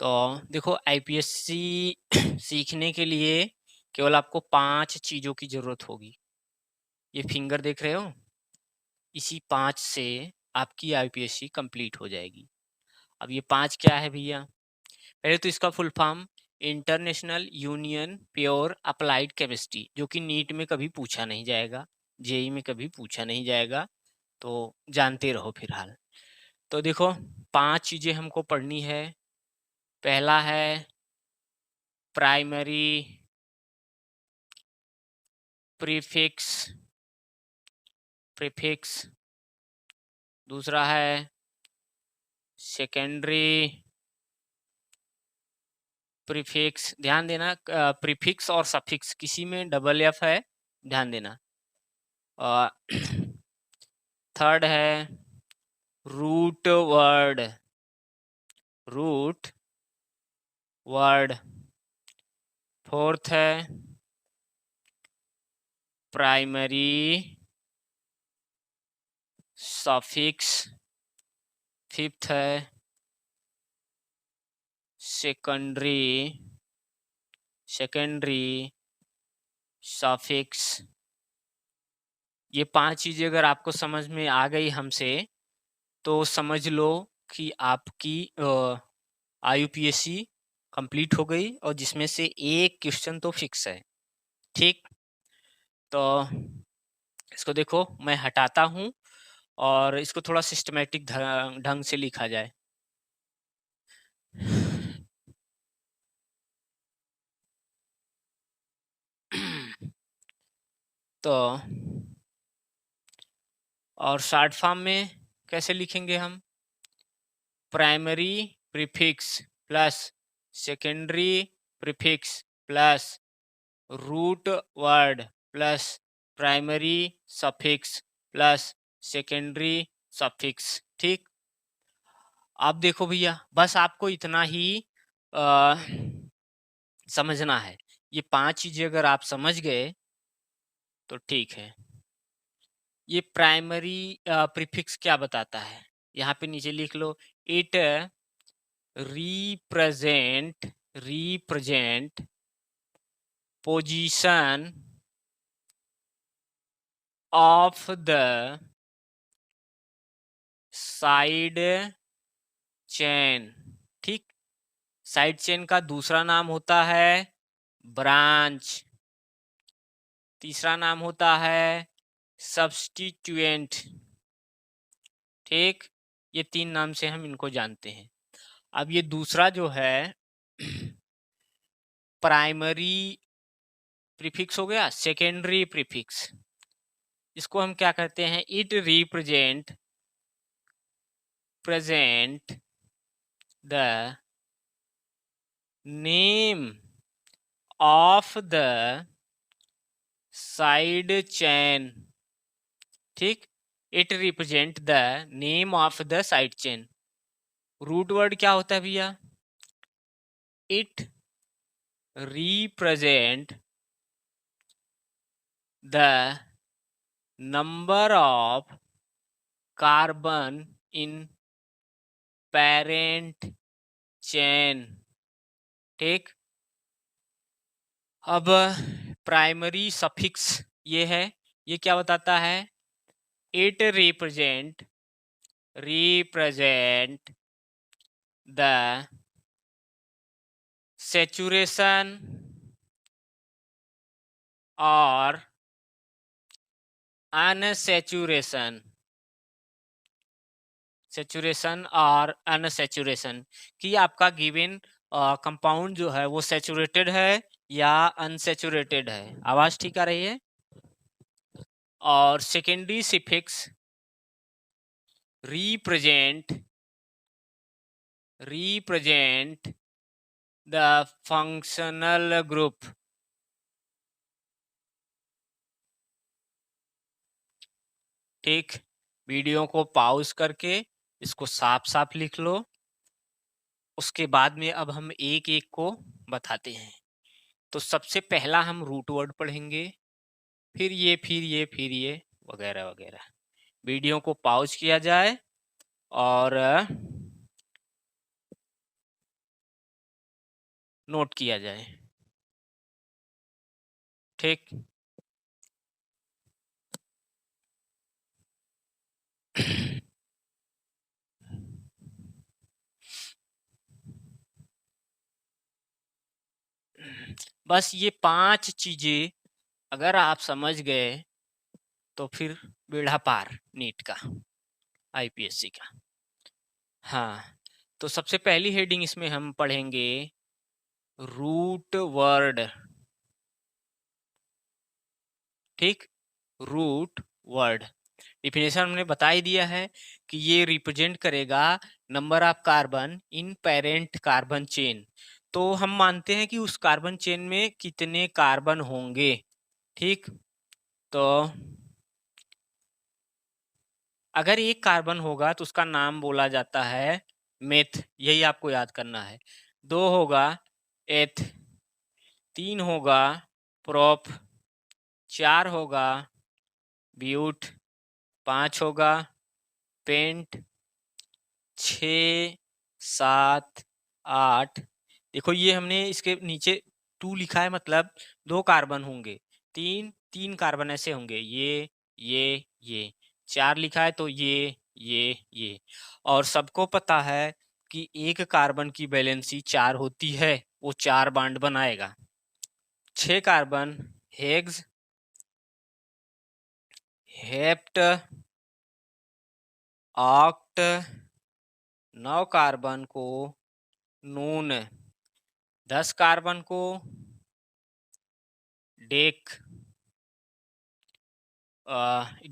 तो देखो आईपीएससी सीखने के लिए केवल आपको 5 चीज़ों की ज़रूरत होगी। ये फिंगर देख रहे हो? इसी 5 से आपकी आईपीएससी कंप्लीट हो जाएगी। अब ये 5 क्या है भैया? पहले तो इसका full form international union pure applied chemistry, जो कि नीट में कभी पूछा नहीं जाएगा, जेईई में कभी पूछा नहीं जाएगा, तो जानते रहो फिलहाल। तो देखो 5 चीज़ें हमको पढ़नी है। पहला है प्राइमरी प्रीफिक्स प्रीफिक्स, दूसरा है सेकेंडरी प्रीफिक्स, ध्यान देना प्रीफिक्स और सफिक्स किसी में डबल एफ है, ध्यान देना। और थर्ड है root word, root word. Fourth है प्राइमरी सफिक्स। फिफ्थ है सेकेंडरी सफिक्स। ये 5 चीज़ें अगर आपको समझ में आ गई हमसे, तो समझ लो कि आपकी आईयूपीएससी कंप्लीट हो गई, और जिसमें से एक क्वेश्चन तो फिक्स है। ठीक, तो इसको देखो मैं हटाता हूँ और इसको थोड़ा सिस्टमेटिक ढंग से लिखा जाए। तो और शॉर्ट फॉर्म में कैसे लिखेंगे हम? Primary prefix plus secondary prefix plus root word plus primary suffix plus secondary suffix. ठीक, अब देखो भैया, बस आपको इतना ही आ, समझना है। ये 5 चीजें अगर आप समझ गए तो ठीक है। ये प्राइमरी प्रीफिक्स क्या बताता है, यहाँ पे नीचे लिख लो। It represent position of the side chain. ठीक, साइड चेन का दूसरा नाम होता है ब्रांच, तीसरा नाम होता है सब्स्टिट्यूएंट। ठीक, ये 3 नाम से हम इनको जानते हैं। अब ये दूसरा जो है प्राइमरी प्रीफिक्स हो गया। सेकेंडरी प्रीफिक्स, इसको हम क्या कहते हैं? It present the name of the side chain. ठीक, it represent the name of the side chain. Root word क्या होता है भैया? It represent the number of carbon in parent chain. ठीक, अब प्राइमरी सफिक्स ये है, ये क्या बताता है? इट रिप्रेजेंट द saturation और अनसैचुरेशन, सैचुरेशन और अनसैचुरेशन कि आपका गिवन कंपाउंड जो है वो सैचुरेटेड है या अनसैचुरेटेड है। आवाज ठीक आ रही है? और secondary suffix represent the functional group. ठीक, वीडियो को पॉज करके इसको साफ साफ लिख लो। उसके बाद में अब हम एक एक को बताते हैं। तो सबसे पहला हम रूट वर्ड पढ़ेंगे, फिर ये वगैरह वगैरह। वीडियो को पॉज किया जाए और नोट किया जाए। ठीक। बस ये 5 चीजें अगर आप समझ गए तो फिर बेड़ा पार नीट का, आईपीएससी का। हाँ, तो सबसे पहली हेडिंग इसमें हम पढ़ेंगे रूट वर्ड। ठीक, रूट वर्ड डिफिनेशन हमने बता ही दिया है कि ये रिप्रेजेंट करेगा number of carbon in parent carbon chain. तो हम मानते हैं कि उस कार्बन चेन में कितने कार्बन होंगे। ठीक, तो अगर एक कार्बन होगा तो उसका नाम बोला जाता है मेथ, यही आपको याद करना है। 2 होगा एथ, 3 होगा प्रोप, 4 होगा ब्यूट, 5 होगा पेंट, 6, 7, 8। देखो ये हमने इसके नीचे 2 लिखा है, मतलब 2 कार्बन होंगे, 3 कार्बन ऐसे होंगे, ये 4 लिखा है तो ये। और सबको पता है कि एक कार्बन की वैलेंसी 4 होती है, वो 4 बॉन्ड बनाएगा। 6 carbon hex, hept, oct, 9 carbon को नून, 10 कार्बन को डेक,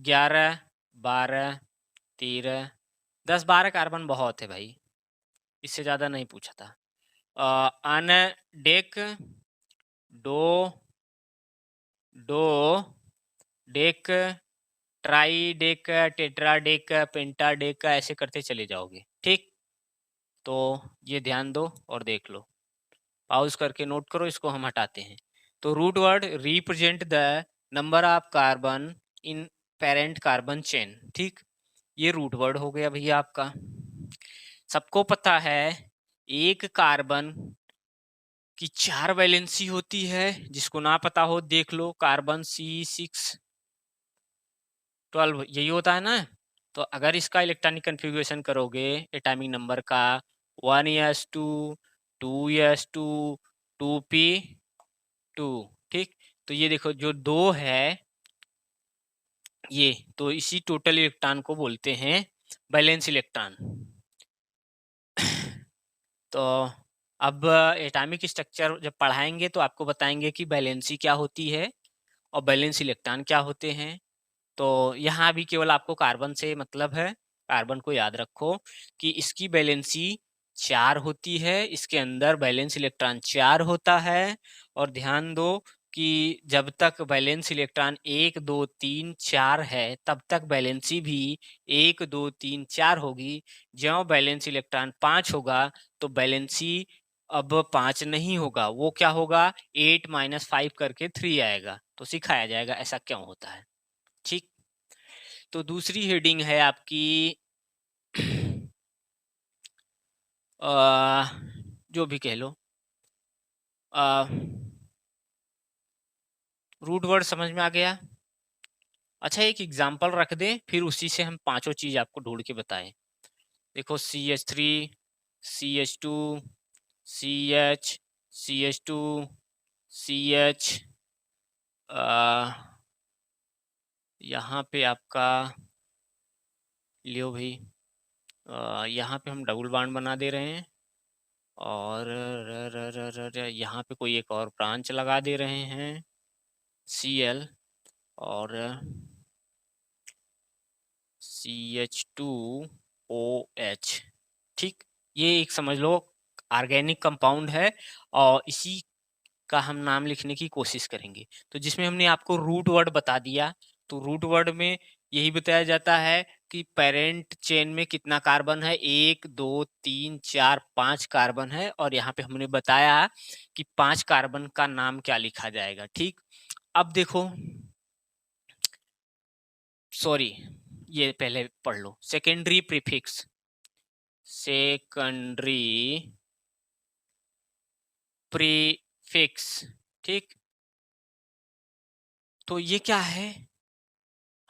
11, 12, 13, 10-12 कार्बन बहुत है भाई, इससे ज़्यादा नहीं पूछा था। Un dec, do, dec, tri dec, tetra dec, penta dec, ऐसे करते चले जाओगे। ठीक, तो ये ध्यान दो और देख लो, पॉज करके नोट करो, इसको हम हटाते हैं। तो root word represent the number of carbon in parent carbon chain. ठीक, ये रूट वर्ड हो गया भैया आपका। सबको पता है एक कार्बन की 4 वैलेंसी होती है, जिसको ना पता हो देख लो, कार्बन C612 यही होता है ना। तो अगर इसका इलेक्ट्रॉनिक कन्फिग्रेशन करोगे एटॉमिक नंबर का 1s2, 2s2, 2p2। ठीक, तो ये देखो जो 2 है ये, तो इसी टोटल इलेक्ट्रॉन को बोलते हैं वैलेंस इलेक्ट्रॉन। तो अब एटॉमिक स्ट्रक्चर जब पढ़ाएंगे तो आपको बताएंगे कि वैलेंसी क्या होती है और वैलेंस इलेक्ट्रॉन क्या होते हैं। तो यहाँ भी केवल आपको कार्बन से मतलब है, कार्बन को याद रखो कि इसकी वैलेंसी 4 होती है, इसके अंदर वैलेंस इलेक्ट्रॉन 4 होता है। और ध्यान दो कि जब तक वैलेंस इलेक्ट्रॉन 1, 2, 3, 4 है तब तक वैलेंसी भी 1, 2, 3, 4 होगी। ज्यों वैलेंस इलेक्ट्रॉन 5 होगा तो वैलेंसी अब 5 नहीं होगा, वो क्या होगा 8 - 5 करके 3 आएगा। तो सिखाया जाएगा ऐसा क्यों होता है। ठीक, तो दूसरी हेडिंग है आपकी जो भी कह लो, रूट वर्ड समझ में आ गया। अच्छा, एक एग्जांपल रख दे, फिर उसी से हम पांचों चीज आपको ढूंढ के बताएं। देखो CH3, CH2, CH, CH2, CH, यहाँ पे आपका लियो भाई, यहाँ पे हम डबल बॉन्ड बना दे रहे हैं और यहाँ पे कोई एक और ब्रांच लगा दे रहे हैं Cl और CH2OH। ठीक, ये एक समझ लो ऑर्गेनिक कंपाउंड है और इसी का हम नाम लिखने की कोशिश करेंगे। तो जिसमें हमने आपको रूट वर्ड बता दिया, तो रूट वर्ड में यही बताया जाता है कि पेरेंट चेन में कितना कार्बन है, 1, 2, 3, 4, 5 कार्बन है। और यहाँ पे हमने बताया कि 5 कार्बन का नाम क्या लिखा जाएगा। ठीक, अब देखो, सॉरी ये पहले पढ़ लो, सेकेंडरी प्रीफिक्स, सेकेंडरी प्रीफिक्स, ठीक। तो ये क्या है?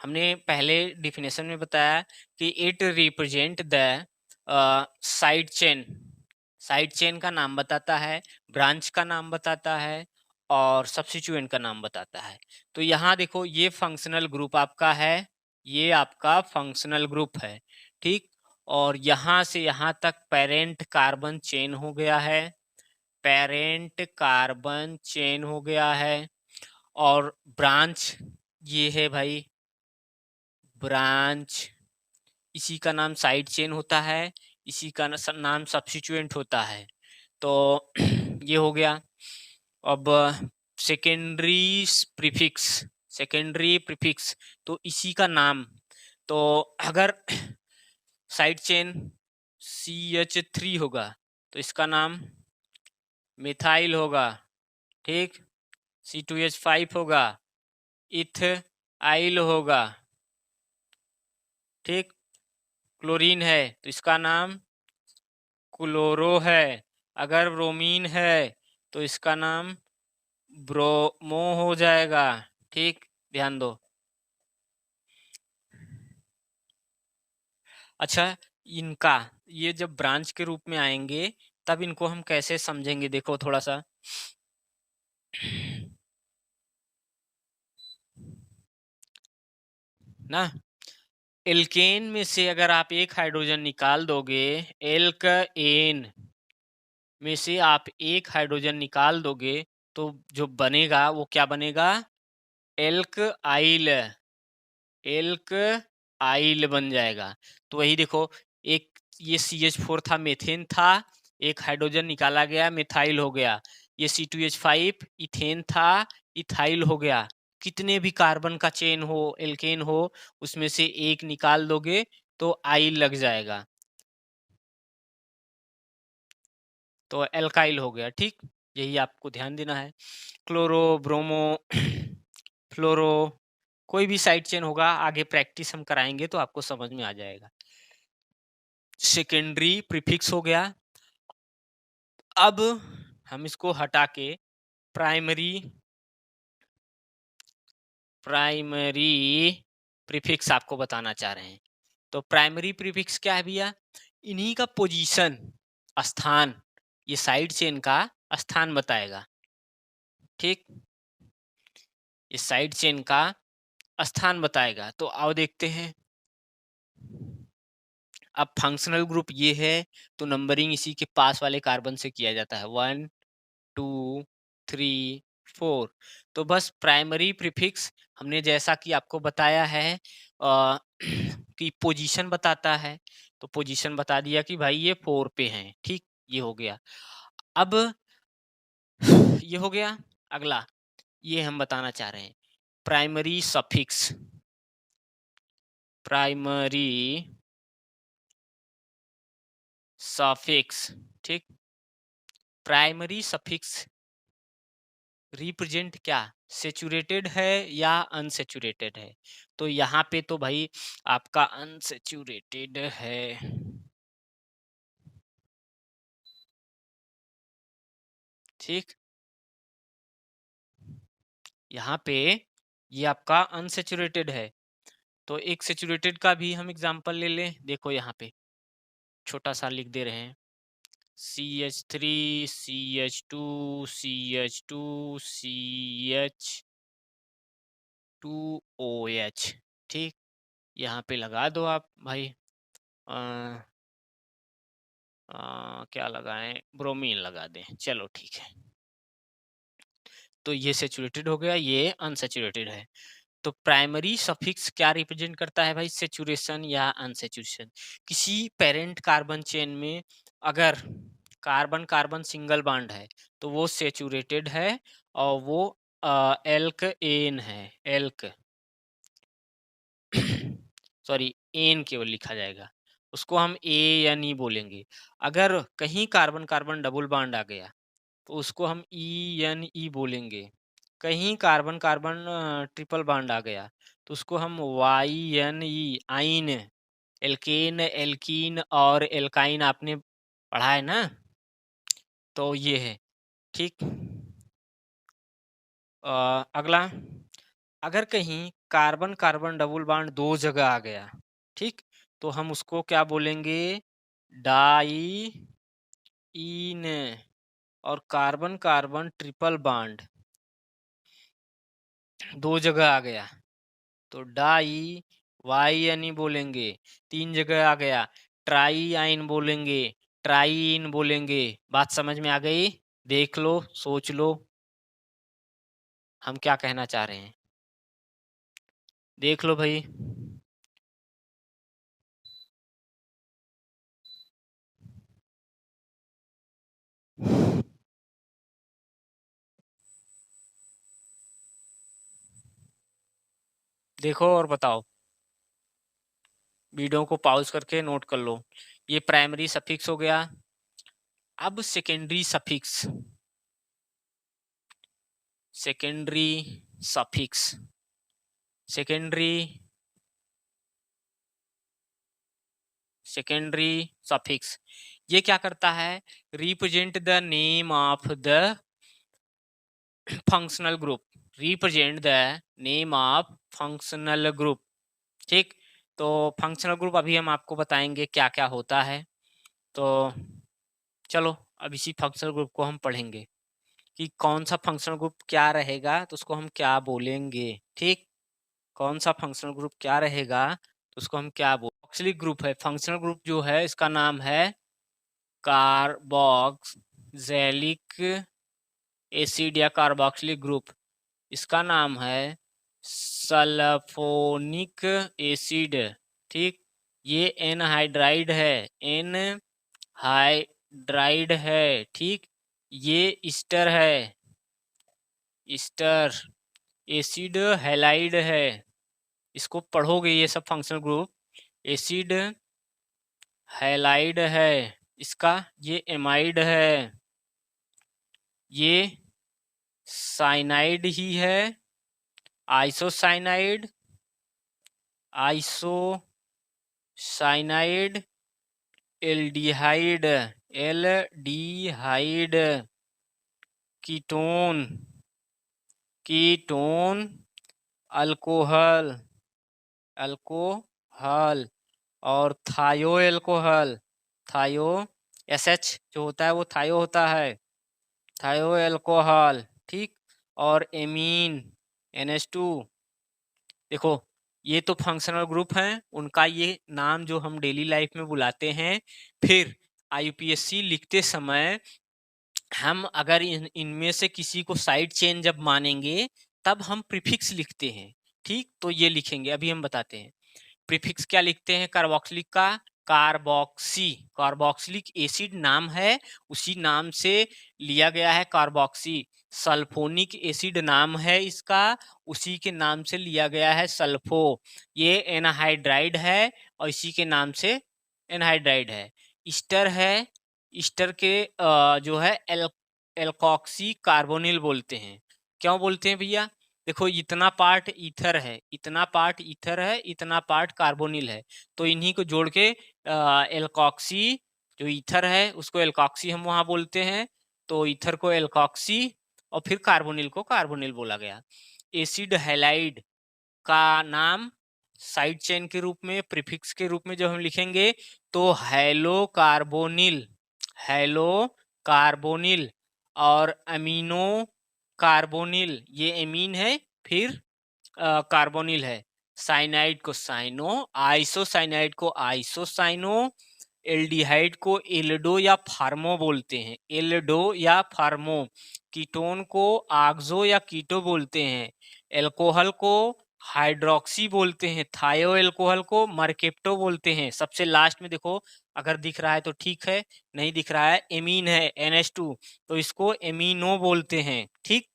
हमने पहले डिफिनेशन में बताया कि it represent the side chain. Side chain का नाम बताता है, ब्रांच का नाम बताता है और सब्स्टिट्यूएंट का नाम बताता है। तो यहाँ देखो, ये फंक्शनल ग्रुप आपका है, ये आपका फंक्शनल ग्रुप है, ठीक। और यहाँ से यहाँ तक पेरेंट कार्बन चेन हो गया है, पेरेंट कार्बन चेन हो गया है। और ब्रांच ये है भाई, ब्रांच, इसी का नाम साइड चेन होता है, इसी का नाम सब्स्टिट्यूएंट होता है। तो ये हो गया। अब सेकेंडरी प्रीफिक्स, सेकेंडरी प्रीफिक्स तो इसी का नाम, तो अगर साइड चेन CH3 होगा तो इसका नाम मिथाइल होगा, ठीक। C2H5 होगा, इथाइल होगा, ठीक। क्लोरीन है तो इसका नाम क्लोरो है, अगर ब्रोमीन है तो इसका नाम ब्रोमो हो जाएगा, ठीक। ध्यान दो। अच्छा, इनका ये जब ब्रांच के रूप में आएंगे तब इनको हम कैसे समझेंगे, देखो थोड़ा सा। ना, एल्केन में से अगर आप एक हाइड्रोजन निकाल दोगे, एल्केन में से आप एक हाइड्रोजन निकाल दोगे तो जो बनेगा वो क्या बनेगा? एल्काइल, एल्काइल बन जाएगा। तो वही देखो, एक ये CH4 था, मेथेन था, एक हाइड्रोजन निकाला गया, मिथाइल हो गया। ये C2H5 इथेन था, इथाइल हो गया। कितने भी कार्बन का चेन हो, एल्केन हो, उसमें से एक निकाल दोगे तो आइल लग जाएगा, तो एल्काइल हो गया, ठीक। यही आपको ध्यान देना है। क्लोरो, ब्रोमो, फ्लोरो, कोई भी साइड चेन होगा, आगे प्रैक्टिस हम कराएंगे तो आपको समझ में आ जाएगा। सेकेंडरी प्रीफिक्स हो गया। अब हम इसको हटा के प्राइमरी, प्राइमरी प्रीफिक्स आपको बताना चाह रहे हैं। तो प्राइमरी प्रीफिक्स क्या है भैया? इन्हीं का पोजीशन, स्थान, ये साइड चेन का स्थान बताएगा, ठीक। ये साइड चेन का स्थान बताएगा। तो आओ देखते हैं। अब फंक्शनल ग्रुप ये है तो नंबरिंग इसी के पास वाले कार्बन से किया जाता है, 1 2 3 4। तो बस प्राइमरी प्रीफिक्स हमने जैसा कि आपको बताया है कि पोजीशन बताता है, तो पोजीशन बता दिया कि भाई ये 4 पे हैं, ठीक। ये हो गया। अब ये हो गया। अगला ये हम बताना चाह रहे हैं, प्राइमरी सफिक्स, प्राइमरी सफिक्स, ठीक। प्राइमरी सफिक्स रिप्रेजेंट क्या, सेचुरेटेड है या अनसेचुरेटेड है? तो यहाँ पे तो भाई आपका अनसेचुरेटेड है, ठीक। यहाँ पे ये आपका अनसेचुरेटेड है। तो एक सेचुरेटेड का भी हम एग्जांपल ले लें। देखो यहाँ पे छोटा सा लिख दे रहे हैं, CH3 CH2 CH2 CH2OH, ठीक। यहाँ पे लगा दो आप भाई, क्या लगाएं, ब्रोमीन लगा दें, चलो ठीक है। तो ये सेचुरेटेड हो गया, ये अनसेचुरेटेड है। तो प्राइमरी सफिक्स क्या रिप्रेजेंट करता है भाई? सेचुरेशन या अनसेचुरेशन। किसी पेरेंट कार्बन चेन में अगर कार्बन कार्बन सिंगल बॉन्ड है तो वो सेचुरेटेड है और वो एल्क एन है, एल्क सॉरी, एन केवल लिखा जाएगा, उसको हम ANE बोलेंगे। अगर कहीं कार्बन कार्बन डबल बॉन्ड आ गया तो उसको हम ENE बोलेंगे। कहीं कार्बन कार्बन ट्रिपल बॉन्ड आ गया तो उसको हम YNE, आइन। एल्केन, एल्कीन और एल्काइन आपने पढ़ा है ना, तो ये है। ठीक। अगला, अगर कहीं कार्बन कार्बन डबल बॉन्ड दो जगह आ गया, ठीक, तो हम उसको क्या बोलेंगे? डाई इन। और कार्बन कार्बन ट्रिपल बॉन्ड दो जगह आ गया तो डाई वाई यानी बोलेंगे। तीन जगह आ गया ट्राई आइन बोलेंगे, ट्राई इन बोलेंगे। बात समझ में आ गई? देख लो, सोच लो, हम क्या कहना चाह रहे हैं, देख लो भाई। देखो और बताओ, वीडियो को पॉज करके नोट कर लो। ये प्राइमरी सफिक्स हो गया। अब secondary suffix, secondary suffix, secondary secondary suffix ये क्या करता है? Represent the name of the functional group, represent the name of functional group. ठीक, तो फंक्शनल ग्रुप अभी हम आपको बताएंगे क्या क्या होता है। तो चलो अब इसी फंक्शनल ग्रुप को हम पढ़ेंगे कि कौन सा फंक्शनल ग्रुप क्या रहेगा तो उसको हम क्या बोलेंगे। ठीक, कौन सा फंक्शनल ग्रुप क्या रहेगा तो उसको हम क्या बोल। कार्बोक्सिलिक ग्रुप है फंक्शनल ग्रुप जो है, इसका नाम है कार्बोक्सिलिक एसिड या कार्बोक्सिलिक ग्रुप। इसका नाम है सल्फोनिक एसिड। ठीक, ये एनहाइड्राइड है, एनहाइड्राइड है। ठीक, ये ईस्टर है, ईस्टर एसिड हैलाइड है। इसको पढ़ोगे ये सब फंक्शनल ग्रुप। एसिड हैलाइड है इसका, ये एमाइड है, ये साइनाइड ही है, isocyanide, isocyanide, aldehyde, aldehyde, ketone, ketone, alcohol, alcohol और थायो एल्कोहल, थायो एसएच जो होता है वो थायो होता है, थायो एल्कोहल। ठीक, और एमीन NH2। देखो ये तो फंक्शनल ग्रुप हैं, उनका ये नाम जो हम डेली लाइफ में बुलाते हैं। फिर IUPAC लिखते समय हम अगर इनमें से किसी को साइड चेन जब मानेंगे तब हम प्रीफिक्स लिखते हैं। ठीक, तो ये लिखेंगे, अभी हम बताते हैं। प्रीफिक्स क्या लिखते हैं कार्बोक्सिलिक का? कार्बोक्सी, कार्बोक्सिलिक एसिड नाम है, उसी नाम से लिया गया है कार्बोक्सी। सल्फोनिक एसिड नाम है इसका, उसी के नाम से लिया गया है सल्फो। ये एनहाइड्राइड है और इसी के नाम से एनहाइड्राइड है। ईस्टर है, ईस्टर के जो है एल्कोक्सी कार्बोनिल बोलते हैं। क्यों बोलते हैं भैया? देखो इतना पार्ट ईथर है, इतना पार्ट ईथर है, इतना पार्ट कार्बोनिल है, तो इन्हीं को जोड़ के एल्कोक्सी, जो ईथर है उसको एल्कोक्सी हम वहां बोलते हैं, तो ईथर को एल्कोक्सी और फिर कार्बोनिल को कार्बोनिल बोला गया। एसिड हैलाइड का नाम साइड चेन के रूप में, प्रीफिक्स के रूप में जब हम लिखेंगे तो हैलो कार्बोनिल, हैलो कार्बोनिल और अमीनो कार्बोनिल, ये एमीन है, फिर कार्बोनिल है। साइनाइड को साइनो, आइसोसाइनाइड को आइसोसाइनो, एल्डिहाइड को एल्डो या फार्मो बोलते हैं, एल्डो या फार्मो। कीटोन को आक्सो या कीटो बोलते हैं। एल्कोहल को हाइड्रोक्सी बोलते हैं, थायो एल्कोहल को मर्केप्टो बोलते हैं। सबसे लास्ट में देखो, अगर दिख रहा है तो ठीक है, नहीं दिख रहा है, एमीन है NH2, तो इसको एमीनो बोलते हैं। ठीक,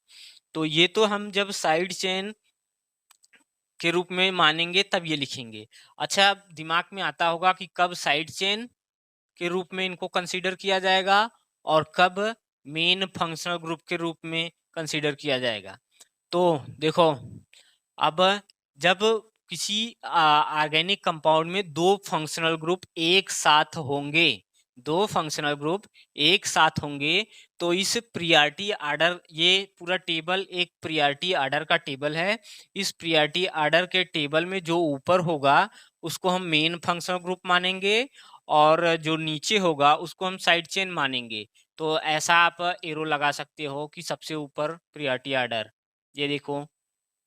तो ये तो हम जब साइड चेन के रूप में मानेंगे तब ये लिखेंगे। अच्छा, अब दिमाग में आता होगा कि कब साइड चेन के रूप में इनको कंसीडर किया जाएगा और कब मेन फंक्शनल ग्रुप के रूप में कंसीडर किया जाएगा। तो देखो, अब जब किसी ऑर्गेनिक कंपाउंड में दो फंक्शनल ग्रुप एक साथ होंगे, दो फंक्शनल ग्रुप एक साथ होंगे तो इस प्रियॉरिटी आर्डर, ये पूरा टेबल एक प्रियॉरिटी आर्डर का टेबल है। इस प्रियॉरिटी आर्डर के टेबल में जो ऊपर होगा उसको हम मेन फंक्शनल ग्रुप मानेंगे और जो नीचे होगा उसको हम साइड चेन मानेंगे। तो ऐसा आप एरो लगा सकते हो कि सबसे ऊपर प्रियॉरिटी आर्डर, ये देखो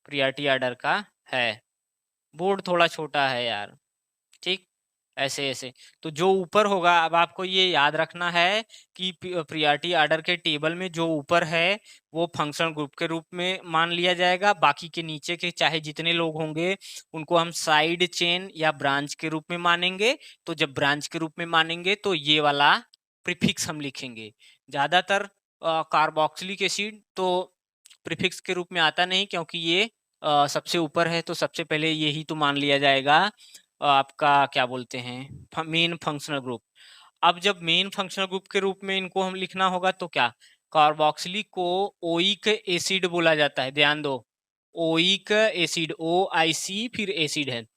प्रियॉरिटी आर्डर का है। बोर्ड थोड़ा छोटा है यार, ठीक, ऐसे ऐसे। तो जो ऊपर होगा, अब आपको ये याद रखना है कि प्रियॉरिटी आर्डर के टेबल में जो ऊपर है वो फंक्शनल ग्रुप के रूप में मान लिया जाएगा। बाकी के नीचे के चाहे जितने लोग होंगे उनको हम साइड चेन या ब्रांच के रूप में मानेंगे। तो जब ब्रांच के रूप में मानेंगे तो ये वाला प्रीफिक्स हम लिखेंगे। ज्यादातर कार्बोक्सिलिक एसिड तो प्रीफिक्स के रूप में आता नहीं, क्योंकि ये सबसे ऊपर है तो सबसे पहले यही तो मान लिया जाएगा आपका क्या बोलते हैं मेन फंक्शनल ग्रुप। अब जब मेन फंक्शनल ग्रुप के रूप में इनको हम लिखना होगा तो क्या, कार्बोक्सिलिक को ओइक एसिड बोला जाता है, ध्यान दो, ओइक एसिड, OIC फिर एसिड है।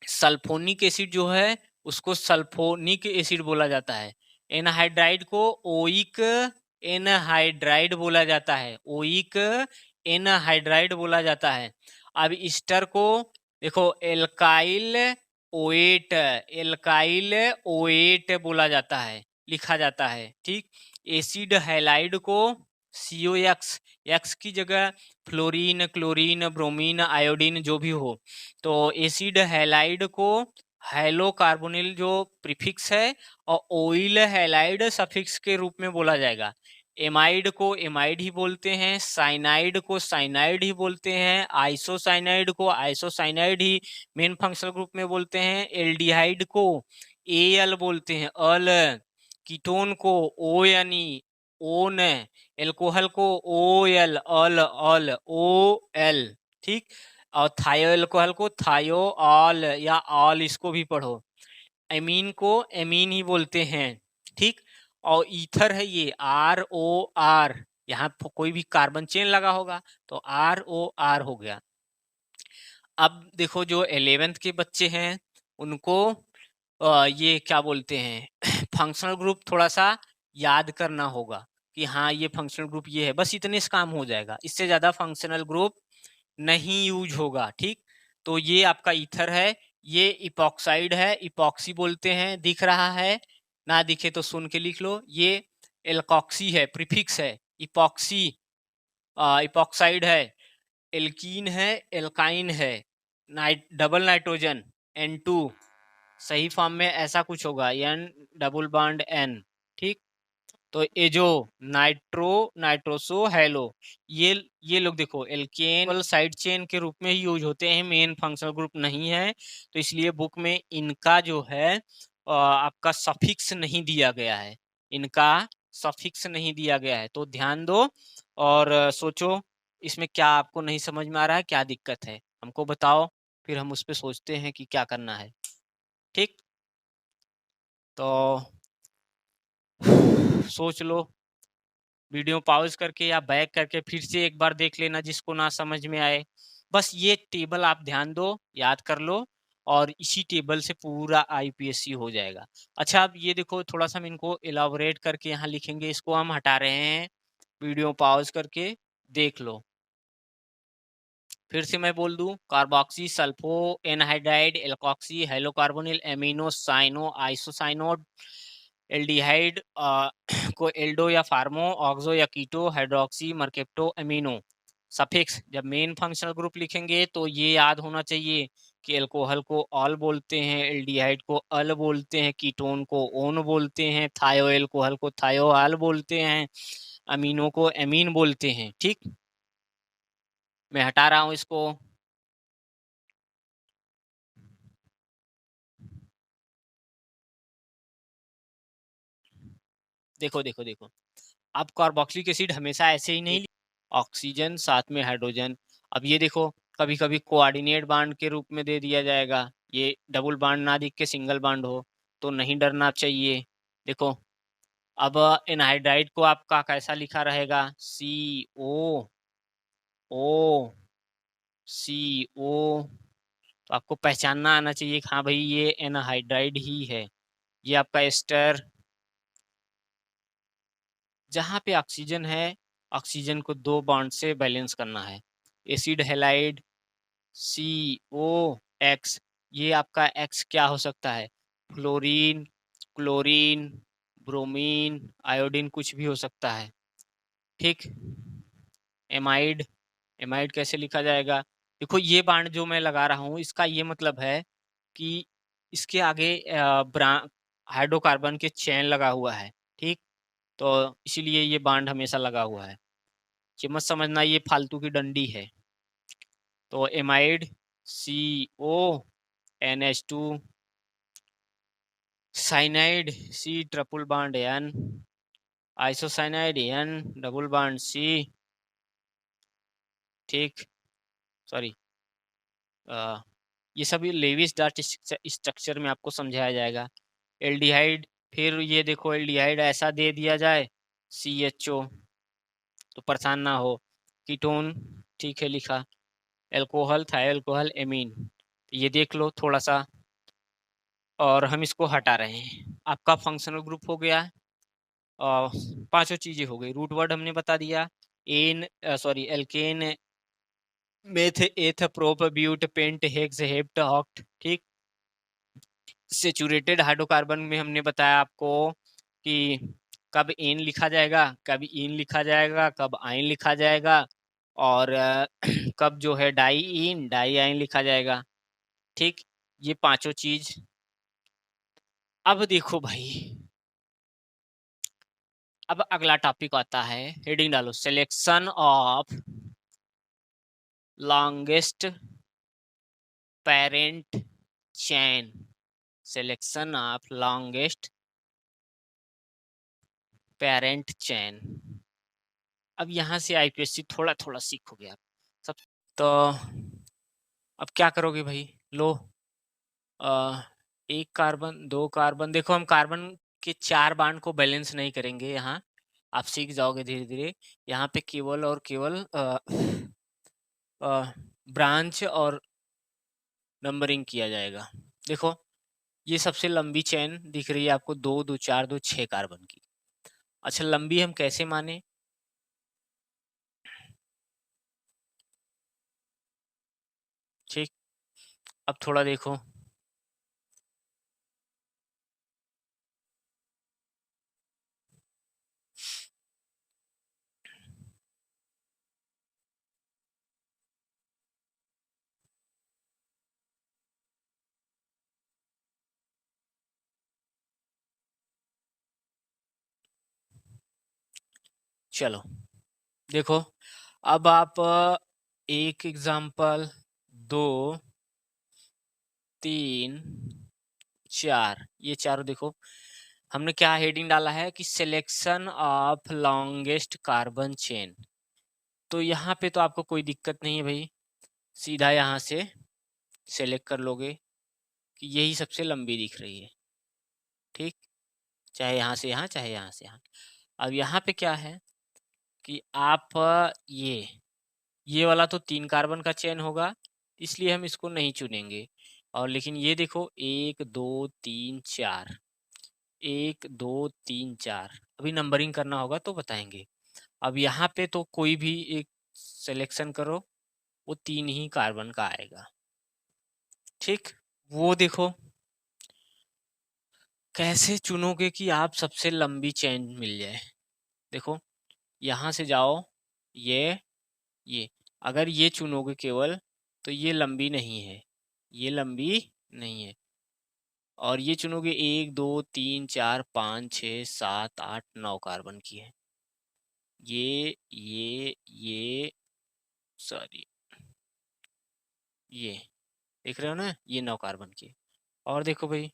सल्फोनिक एसिड जो है उसको सल्फोनिक एसिड बोला जाता है। एनहाइड्राइड को ओइक एनहाइड्राइड बोला जाता है, ओइक एनहाइड्राइड बोला जाता है। अब ईस्टर को देखो एल्काइल ओएट, एल्काइल ओएट बोला जाता है, लिखा जाता है, ठीक। एसिड हैलाइड को COX, एक्स की जगह फ्लोरीन, क्लोरीन, ब्रोमीन, आयोडीन जो भी हो, तो एसिड हैलाइड को हैलो कार्बोनिल जो प्रीफिक्स है और ऑयल हैलाइड सफिक्स के रूप में बोला जाएगा। एमाइड को एमाइड ही बोलते हैं, साइनाइड को साइनाइड ही बोलते हैं, आइसोसाइनाइड को आइसोसाइनाइड ही मेन फंक्शनल ग्रुप में बोलते हैं। एल्डिहाइड को एल बोलते हैं, अल। कीटोन को ओ यानी ओन, एल्कोहल को ओ एल, अल अल ओ एल, ठीक। और थायो एल्कोहल को थायो ऑल या ऑल, इसको भी पढ़ो। एमीन को एमीन ही बोलते हैं, ठीक। और ईथर है ये ROR, यहाँ कोई भी कार्बन चेन लगा होगा तो ROR हो गया। अब देखो जो 11th के बच्चे हैं उनको ये क्या बोलते हैं फंक्शनल ग्रुप थोड़ा सा याद करना होगा कि हाँ ये फंक्शनल ग्रुप ये है, बस इतने से काम हो जाएगा, इससे ज्यादा फंक्शनल ग्रुप नहीं यूज होगा, ठीक। तो ये आपका ईथर है, ये इपॉक्साइड है, इपॉक्सी बोलते हैं, दिख रहा है, ना दिखे तो सुन के लिख लो। ये एल्कॉक्सी है, प्रीफिक्स है, इपॉक्सी इपॉक्साइड है। एल्कीन है, एल्काइन है, डबल नाइट्रोजन N2, सही फॉर्म में ऐसा कुछ होगा, N डबल बॉन्ड N, ठीक। तो एजो, नाइट्रो, नाइट्रोसो, हेलो, ये लोग देखो एल्केन साइड चेन के रूप में ही यूज होते हैं, मेन फंक्शनल ग्रुप नहीं है, तो इसलिए बुक में इनका जो है आपका सफिक्स नहीं दिया गया है, इनका सफिक्स नहीं दिया गया है। तो ध्यान दो और सोचो इसमें क्या आपको नहीं समझ में आ रहा है, क्या दिक्कत है हमको बताओ, फिर हम उस पर सोचते हैं कि क्या करना है, ठीक। तो सोच लो, वीडियो पॉज करके या बैक करके फिर से एक बार देख लेना जिसको ना समझ में आए। बस ये टेबल आप ध्यान दो, याद कर लो, और इसी टेबल से पूरा IPSC हो जाएगा। अच्छा अब ये देखो थोड़ा सा हम इनको इलाबोरेट करके यहाँ लिखेंगे, इसको हम हटा रहे हैं, वीडियो पॉज करके देख लो। फिर से मैं बोल दूं, carboxy sulpho anhydride alkoxy halocarbonyl amino cyano isocyano aldehyde को एल्डो या फार्मो, ऑक्सो या keto, hydroxy, mercapto, amino. Suffix जब मेन फंक्शनल ग्रुप लिखेंगे तो ये याद होना चाहिए कि एल्कोहल को ऑल बोलते हैं, एल्डिहाइड को अल बोलते हैं, कीटोन को ओन बोलते हैं, थायो एल्कोहल को थायो आल बोलते हैं, अमीनो को एमीन बोलते हैं, ठीक। मैं हटा रहा हूं इसको। देखो देखो देखो, अब कार्बोक्सिलिक एसिड हमेशा ऐसे ही नहीं, ऑक्सीजन साथ में हाइड्रोजन। अब ये देखो कभी कभी कोऑर्डिनेट बांड के रूप में दे दिया जाएगा, ये डबल बांड ना दिख के सिंगल बांड हो तो नहीं डरना चाहिए। देखो अब एनहाइड्राइड को आपका कैसा लिखा रहेगा, CO तो आपको पहचानना आना चाहिए कि हाँ भाई ये एनहाइड्राइड ही है, ये आपका एस्टर, जहाँ पे ऑक्सीजन है, ऑक्सीजन को 2 बॉन्ड से बैलेंस करना है। एसिड हैलाइड COX, ये आपका X क्या हो सकता है? फ्लोरीन, क्लोरीन, ब्रोमीन, आयोडीन, कुछ भी हो सकता है। ठीक। एमाइड, एमाइड कैसे लिखा जाएगा? देखो ये बाण जो मैं लगा रहा हूँ, इसका ये मतलब है कि इसके आगे हाइड्रोकार्बन के चेन लगा हुआ है। ठीक, तो इसीलिए ये बाण हमेशा लगा हुआ है। ये मत समझना ये फालतू की डंडी है। तो amide CONH2, cyanide C triple bond N, isocyanide N double bond C। ठीक, सॉरी, ये सभी लेविस डार्ट स्ट्रक्चर में आपको समझाया जाएगा। एल्डिहाइड, फिर ये देखो एल्डिहाइड ऐसा दे दिया जाए CHO, तो परेशान ना हो। कीटोन, ठीक है लिखा। एल्कोहल, थाई एल्कोहल, एमीन, ये देख लो थोड़ा सा, और हम इसको हटा रहे हैं। आपका फंक्शनल ग्रुप हो गया, और पांचों चीजें हो गई। रूट वर्ड हमने बता दिया, alkane, meth, eth, prop, but, pent, hex, hept, oct. ठीक। सेचुरेटेड हाइड्रोकार्बन में हमने बताया आपको कि कब एन लिखा जाएगा, कब इन लिखा जाएगा, कब आइन लिखा जाएगा, और कब जो है डाई इन डाई आइन लिखा जाएगा। ठीक, ये पांचों चीज। अब देखो भाई, अब अगला टॉपिक आता है, हेडिंग डालो, selection of longest parent chain, selection of longest parent chain. अब यहाँ से आईपीएससी थोड़ा थोड़ा सीखोगे आप सब। तो अब क्या करोगे भाई, लो, एक कार्बन, दो कार्बन, देखो हम कार्बन के 4 बांड को बैलेंस नहीं करेंगे यहाँ, आप सीख जाओगे धीरे धीरे। यहाँ पे केवल और केवल ब्रांच और नंबरिंग किया जाएगा। देखो ये सबसे लंबी चेन दिख रही है आपको, 2 2 4 2 6 कार्बन की। अच्छा, लंबी हम कैसे माने? ठीक, अब थोड़ा देखो, चलो देखो, अब आप एक एग्जाम्पल, 2 3 4, ये चारों देखो, हमने क्या हेडिंग डाला है कि selection of longest carbon chain. तो यहाँ पे तो आपको कोई दिक्कत नहीं है भाई, सीधा यहाँ से सेलेक्ट कर लोगे कि यही सबसे लंबी दिख रही है। ठीक, चाहे यहाँ से यहाँ, चाहे यहाँ से यहाँ। अब यहाँ पे क्या है कि आप ये वाला तो 3 कार्बन का चेन होगा, इसलिए हम इसको नहीं चुनेंगे। और लेकिन ये देखो 1 2 3 4, 1 2 3 4, अभी नंबरिंग करना होगा तो बताएंगे। अब यहाँ पे तो कोई भी एक सिलेक्शन करो, वो 3 ही कार्बन का आएगा। ठीक, वो देखो कैसे चुनोगे कि आप सबसे लंबी चेन मिल जाए। देखो यहाँ से जाओ, ये अगर ये चुनोगे केवल, तो ये लंबी नहीं है, ये लंबी नहीं है। और ये चुनोगे 1 2 3 4 5 6 7 8 9 कार्बन की है। ये सॉरी, ये देख रहे हो ना, ये 9 कार्बन की। और देखो भाई,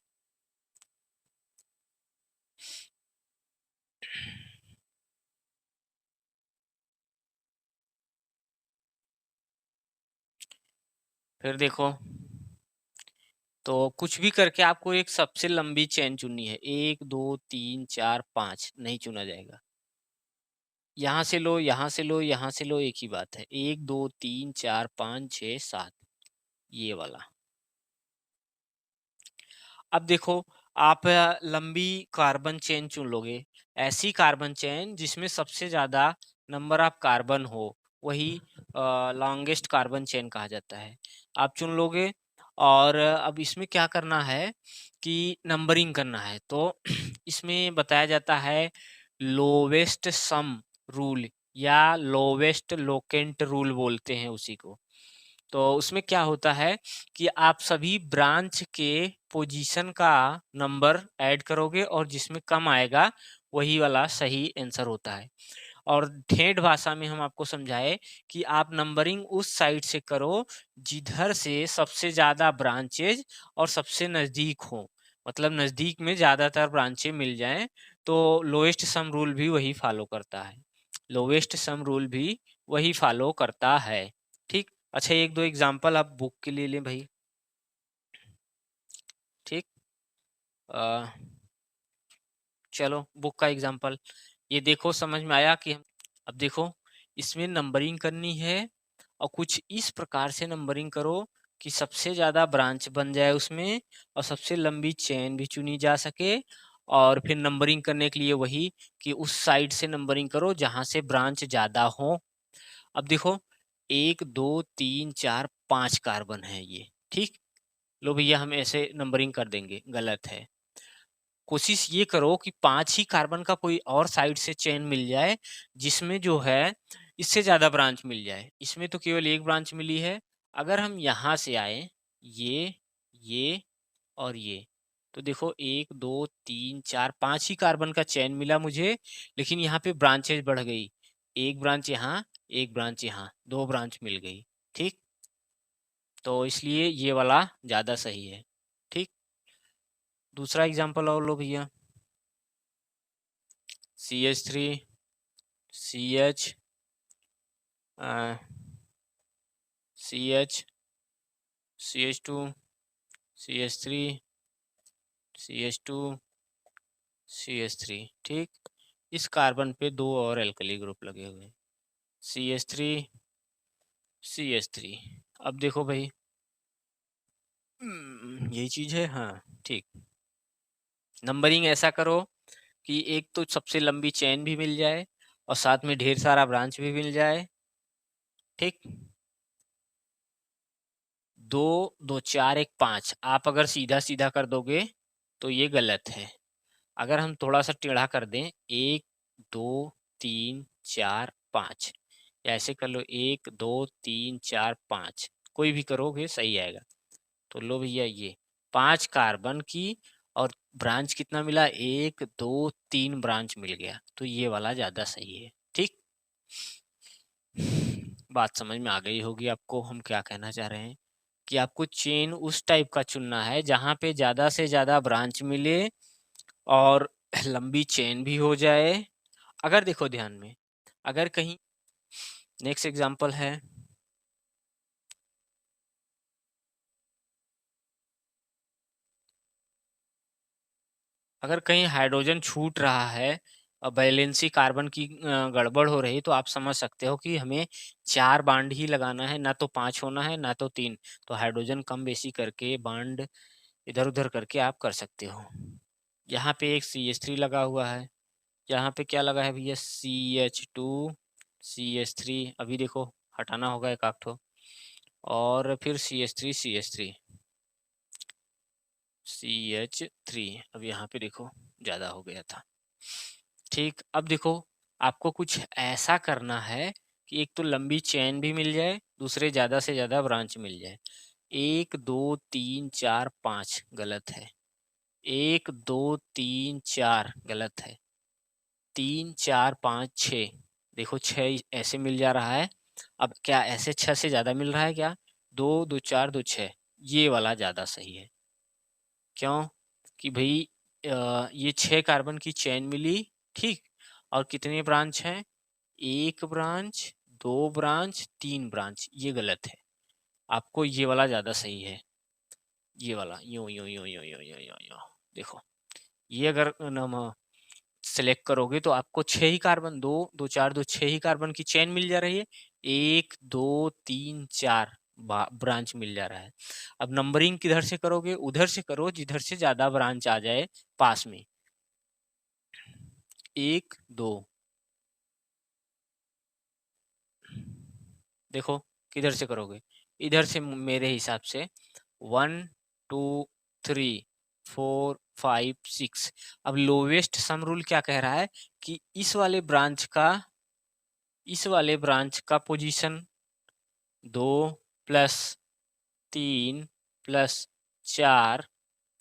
फिर देखो, तो कुछ भी करके आपको एक सबसे लंबी चेन चुननी है। 1 2 3 4 5 नहीं चुना जाएगा, यहाँ से लो, यहाँ से लो, यहाँ से लो, एक ही बात है। 1 2 3 4 5 6 7, ये वाला। अब देखो, आप लंबी कार्बन चेन चुन लोगे, ऐसी कार्बन चेन जिसमें सबसे ज़्यादा नंबर ऑफ कार्बन हो, वही लॉन्गेस्ट कार्बन चेन कहा जाता है। आप चुन लोगे और अब इसमें क्या करना है कि नंबरिंग करना है। तो इसमें बताया जाता है लोवेस्ट सम रूल या लोवेस्ट लोकेंट रूल बोलते हैं उसी को। तो उसमें क्या होता है कि आप सभी ब्रांच के पोजीशन का नंबर ऐड करोगे और जिसमें कम आएगा वही वाला सही आंसर होता है। और ठेठ भाषा में हम आपको समझाए कि आप नंबरिंग उस साइड से करो जिधर से सबसे ज़्यादा ब्रांचेज और सबसे नज़दीक हो, मतलब नज़दीक में ज़्यादातर ब्रांचें मिल जाएं। तो लोएस्ट सम रूल भी वही फॉलो करता है, लोवेस्ट सम रूल भी वही फॉलो करता है। ठीक। अच्छा, एक दो एग्जांपल आप बुक के लिए लें भाई। ठीक। अ, चलो बुक का एग्जांपल ये देखो, समझ में आया कि हम अब देखो इसमें नंबरिंग करनी है और कुछ इस प्रकार से नंबरिंग करो कि सबसे ज़्यादा ब्रांच बन जाए उसमें और सबसे लंबी चेन भी चुनी जा सके। और फिर नंबरिंग करने के लिए वही कि उस साइड से नंबरिंग करो जहाँ से ब्रांच ज़्यादा हो। अब देखो 1 2 3 4 5 कार्बन है ये। ठीक। लो भैया हम ऐसे नंबरिंग कर देंगे, गलत है। कोशिश ये करो कि 5 ही कार्बन का कोई और साइड से चेन मिल जाए जिसमें जो है इससे ज़्यादा ब्रांच मिल जाए। इसमें तो केवल एक ब्रांच मिली है। अगर हम यहाँ से आए ये और ये, तो देखो 1 2 3 4 5 ही कार्बन का चेन मिला मुझे, लेकिन यहाँ पे ब्रांचेज बढ़ गई। एक ब्रांच यहाँ, एक ब्रांच यहाँ, 2 ब्रांच मिल गई। ठीक। तो इसलिए ये वाला ज़्यादा सही है। ठीक। दूसरा एग्जांपल और लो भैया। CH3 CH CH CH2 CH3 CH2 CH3। ठीक। इस कार्बन पे 2 और एल्कली ग्रुप लगे हुए हैं, CH3 CH3। अब देखो भाई यही चीज है। हाँ ठीक। नंबरिंग ऐसा करो कि एक तो सबसे लंबी चेन भी मिल जाए और साथ में ढेर सारा ब्रांच भी मिल जाए। ठीक। 2 2 4 1 5 आप अगर सीधा सीधा कर दोगे तो ये गलत है। अगर हम थोड़ा सा टेढ़ा कर दें 1 2 3 4 5, या ऐसे कर लो 1 2 3 4 5, कोई भी करोगे सही आएगा। तो लो भैया ये 5 कार्बन की और ब्रांच कितना मिला, 1 2 3 ब्रांच मिल गया, तो ये वाला ज्यादा सही है। ठीक। बात समझ में आ गई होगी आपको हम क्या कहना चाह रहे हैं कि आपको चेन उस टाइप का चुनना है जहां पे ज्यादा से ज्यादा ब्रांच मिले और लंबी चेन भी हो जाए। अगर देखो ध्यान में, अगर कहीं नेक्स्ट एग्जांपल है, अगर कहीं हाइड्रोजन छूट रहा है और वैलेंसी कार्बन की गड़बड़ हो रही, तो आप समझ सकते हो कि हमें 4 बांड ही लगाना है, ना तो 5 होना है ना तो 3। तो हाइड्रोजन कम बेसी करके बांड इधर उधर करके आप कर सकते हो। यहाँ पे एक CH3 लगा हुआ है, यहाँ पे क्या लगा है भैया, CH2 CH3। अभी देखो हटाना होगा एक आध ठो, और फिर CH3 CH3 CH3। अब यहाँ पे देखो ज़्यादा हो गया था। ठीक। अब देखो आपको कुछ ऐसा करना है कि एक तो लंबी चेन भी मिल जाए, दूसरे ज़्यादा से ज़्यादा ब्रांच मिल जाए। 1 2 3 4 5 गलत है, 1 2 3 4 गलत है, 3 4 5 6, देखो 6 ऐसे मिल जा रहा है। अब क्या ऐसे 6 से ज़्यादा मिल रहा है क्या, 2 2 4 2 6, ये वाला ज़्यादा सही है। क्यों कि भाई ये 6 कार्बन की चेन मिली। ठीक। और कितने ब्रांच हैं, 1 ब्रांच 2 ब्रांच 3 ब्रांच, ये गलत है। आपको ये वाला ज़्यादा सही है, ये वाला यूं यूं यूं यूं यूं यूं यूं यूं। देखो ये अगर हम सेलेक्ट करोगे तो आपको 6 ही कार्बन, 2 2 4 2 6 ही कार्बन की चेन मिल जा रही है। 1 2 3 4 ब्रांच मिल जा रहा है। अब नंबरिंग किधर से करोगे? उधर से करो जिधर से ज्यादा ब्रांच आ जाए पास में। 1 2 देखो किधर से करोगे? इधर से मेरे हिसाब से 1 2 3 4 5 6। अब लोवेस्ट सम रूल क्या कह रहा है कि इस वाले ब्रांच का पोजीशन 2 प्लस 3 प्लस 4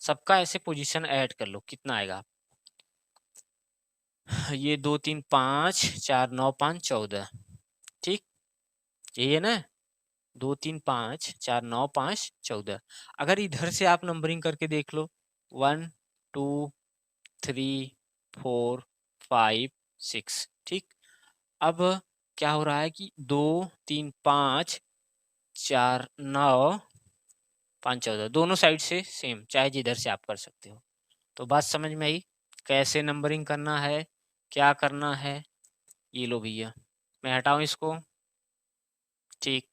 सबका ऐसे पोजीशन ऐड कर लो, कितना आएगा? ये 2 3 5 4 9 5 14, ठीक, यही है ना? 2 3 5 4 9 5 14। अगर इधर से आप नंबरिंग करके देख लो 1 2 3 4 5 6, ठीक। अब क्या हो रहा है कि 2 3 5 4 9 5 14 दोनों साइड से सेम, चाहे जिधर से आप कर सकते हो। तो बात समझ में आई कैसे नंबरिंग करना है, क्या करना है? ये लो भैया, मैं हटाऊं इसको, ठीक।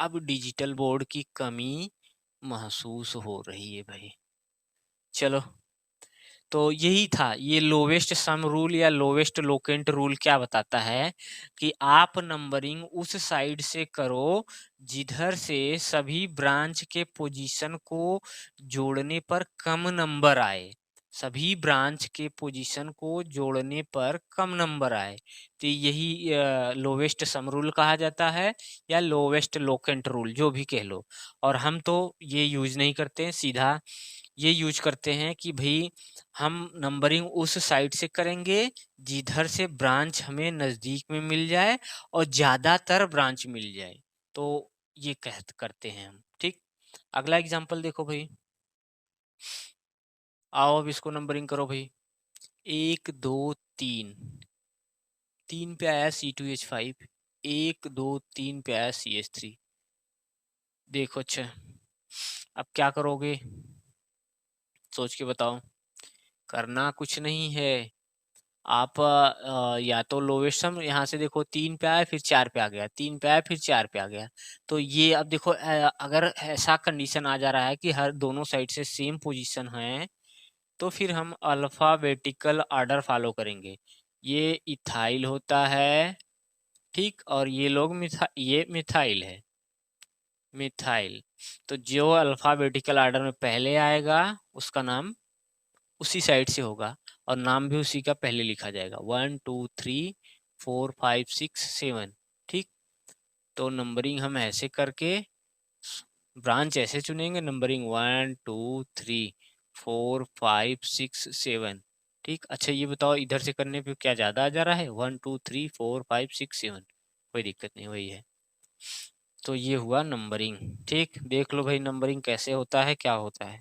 अब डिजिटल बोर्ड की कमी महसूस हो रही है भाई। चलो, तो यही था, ये लोवेस्ट सम रूल या लोवेस्ट लोकेंट रूल क्या बताता है कि आप नंबरिंग उस साइड से करो जिधर से सभी ब्रांच के पोजीशन को जोड़ने पर कम नंबर आए, सभी ब्रांच के पोजीशन को जोड़ने पर कम नंबर आए। तो यही लोवेस्ट सम रूल कहा जाता है या लोवेस्ट लोकेंट रूल, जो भी कह लो। और हम तो ये यूज नहीं करते हैं, सीधा ये यूज करते हैं कि भाई हम नंबरिंग उस साइड से करेंगे जिधर से ब्रांच हमें नजदीक में मिल जाए और ज्यादातर ब्रांच मिल जाए, तो ये करते हैं हम, ठीक। अगला एग्जांपल देखो भाई, आओ अब इसको नंबरिंग करो भाई। 1 2 3, 3 पे आया C2H5, 1 2 3 पे आया CH3। देखो अच्छा, अब क्या करोगे? सोच के बताओ। करना कुछ नहीं है, आप या तो लोवेस्ट सम यहाँ से देखो, 3 पे आया फिर 4 पे आ गया, 3 पे आया फिर 4 पे आ गया। तो ये अब देखो अगर ऐसा कंडीशन आ जा रहा है कि हर दोनों साइड से सेम पोजीशन है, तो फिर हम अल्फाबेटिकल ऑर्डर फॉलो करेंगे। ये इथाइल होता है, ठीक, और ये लोग ये मिथाइल है, मिथाइल। तो जो अल्फाबेटिकल ऑर्डर में पहले आएगा उसका नाम उसी साइड से होगा और नाम भी उसी का पहले लिखा जाएगा। 1 2 3 4 5 6 7, ठीक। तो नंबरिंग हम ऐसे करके ब्रांच ऐसे चुनेंगे, नंबरिंग 1 2 3 4 5 6 7, ठीक। अच्छा ये बताओ इधर से करने पे क्या ज्यादा आ जा रहा है? 1 2 3 4 5 6 7, कोई दिक्कत नहीं, वही है। तो ये हुआ नंबरिंग, ठीक। देख लो भाई नंबरिंग कैसे होता है, क्या होता है।